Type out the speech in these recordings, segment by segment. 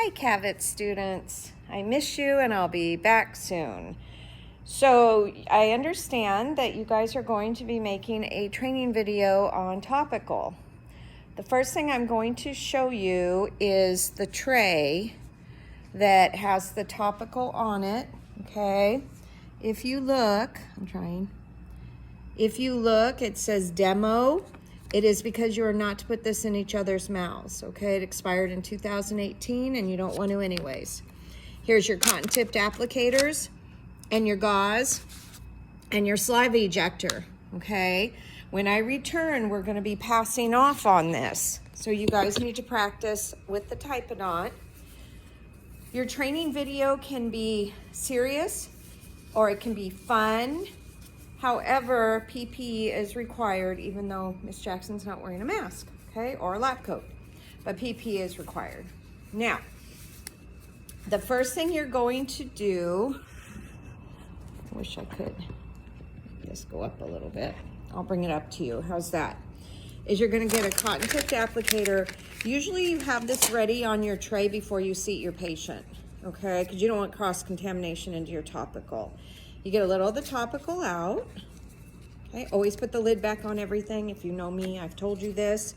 Hi, Cavett students. I miss you and I'll be back soon. So I understand that you guys are going to be making a training video on topical. The first thing I'm going to show you is the tray that has the topical on it, okay? If you look, If you look, it says demo. It is because you are not to put this in each other's mouths, okay? It expired in 2018 and you don't want to anyways. Here's your cotton-tipped applicators and your gauze and your saliva ejector, okay? When I return, we're gonna be passing off on this. So you guys need to practice with the Typodont. Your training video can be serious or it can be fun. However, PPE is required even though Miss Jackson's not wearing a mask, okay, or a lab coat, but PPE is required. Now, the first thing you're going to do, I wish I could just go up a little bit. I'll bring it up to you. How's that? Is you're gonna get a cotton-tipped applicator. Usually you have this ready on your tray before you seat your patient, okay, because you don't want cross-contamination into your topical. You get a little of the topical out, okay? Always put the lid back on everything. If you know me, I've told you this.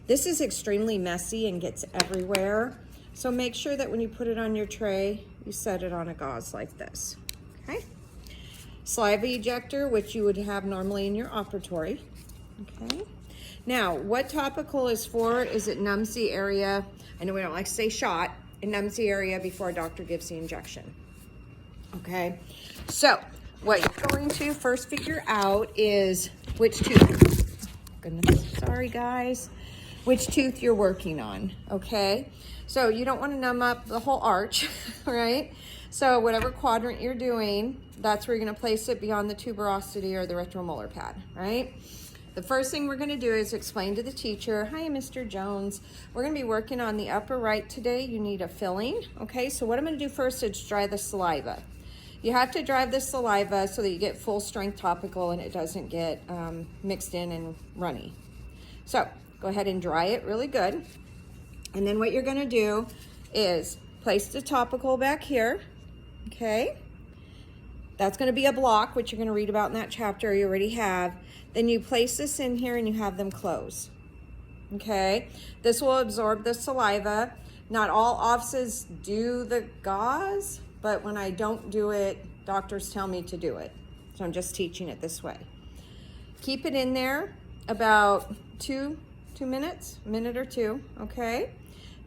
This is extremely messy and gets everywhere. So make sure that when you put it on your tray, you set it on a gauze like this, okay? Saliva ejector, which you would have normally in your operatory, okay? Now, what topical is for is it numbs the area. I know we don't like to say shot. It numbs the area before a doctor gives the injection. Okay, so what you're going to first figure out is which tooth, goodness, sorry guys, which tooth you're working on, okay? So you don't want to numb up the whole arch, right? So whatever quadrant you're doing, that's where you're going to place it beyond the tuberosity or the retromolar pad, right? The first thing we're going to do is explain to the teacher, hi, Mr. Jones. We're going to be working on the upper right today. You need a filling, okay? So what I'm going to do first is dry the saliva. You have to dry the saliva so that you get full strength topical and it doesn't get mixed in and runny. So go ahead and dry it really good. And then what you're gonna do is place the topical back here, okay? That's gonna be a block, which you're gonna read about in that chapter you already have. Then you place this in here and you have them close, okay? This will absorb the saliva. Not all offices do the gauze, but when I don't do it, doctors tell me to do it. So I'm just teaching it this way. Keep it in there about two minutes, a minute or two, okay?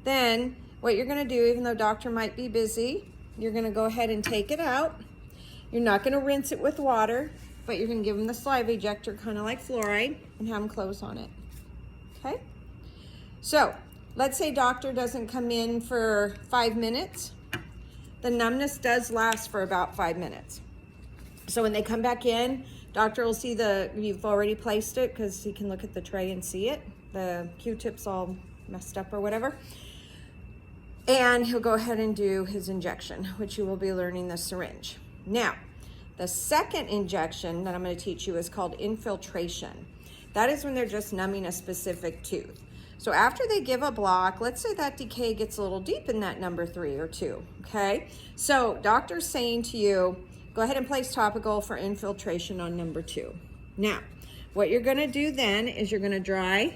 Then what you're gonna do, even though doctor might be busy, you're gonna go ahead and take it out. You're not gonna rinse it with water, but you're gonna give them the saliva ejector, kind of like fluoride, and have them close on it, okay? So let's say doctor doesn't come in for 5 minutes. The numbness does last for about 5 minutes. So when they come back in, doctor will see you've already placed it because he can look at the tray and see it. The Q-tip's all messed up or whatever. And he'll go ahead and do his injection, which you will be learning the syringe. Now, the second injection that I'm going to teach you is called infiltration. That is when they're just numbing a specific tooth. So after they give a block, let's say that decay gets a little deep in that number 3 or 2, okay? So doctor's saying to you, go ahead and place topical for infiltration on number 2. Now, what you're gonna do then is you're gonna dry,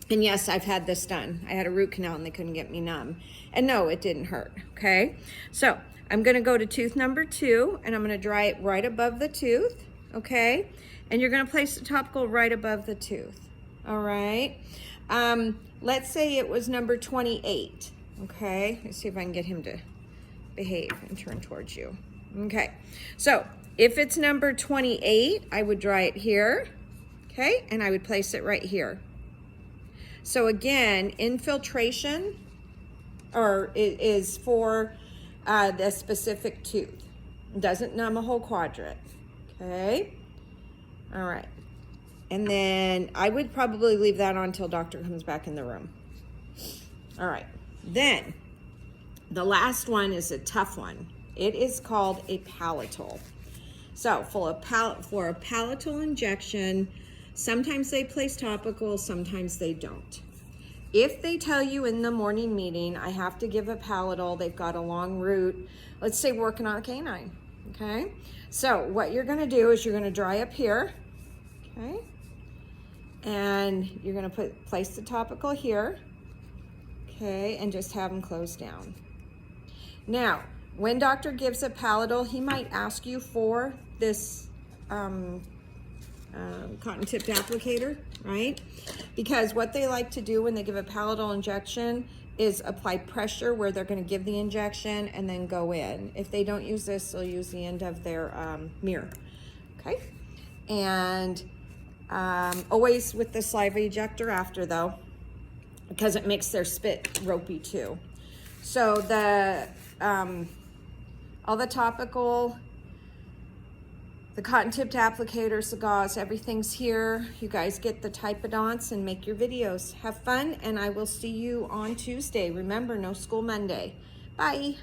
and yes, I've had this done. I had a root canal and they couldn't get me numb. And no, it didn't hurt, okay? So I'm gonna go to tooth number 2 and I'm gonna dry it right above the tooth, okay? And you're gonna place the topical right above the tooth, all right? Let's say it was number 28, okay? Let's see if I can get him to behave and turn towards you. Okay, so if it's number 28, I would dry it here, okay? And I would place it right here. So again, infiltration is for the specific tooth. It doesn't numb a whole quadrant, okay? All right. And then I would probably leave that on until doctor comes back in the room. All right, then the last one is a tough one. It is called a palatal. So for a palatal injection, sometimes they place topical, sometimes they don't. If they tell you in the morning meeting, I have to give a palatal, they've got a long route, let's say working on a canine, okay? So what you're gonna do is you're gonna dry up here, okay? And you're gonna place the topical here, okay, and just have them close down. Now, when doctor gives a palatal, he might ask you for this cotton tipped applicator, right? Because what they like to do when they give a palatal injection is apply pressure where they're going to give the injection and then go in. If they don't use this, they'll use the end of their mirror, okay? And always with the saliva ejector after though, because it makes their spit ropey too. So the all the topical, the cotton tipped applicators, the gauze, everything's here. You guys get the typodonts and make your videos. Have fun, and I will see you on Tuesday. Remember, no school Monday. Bye.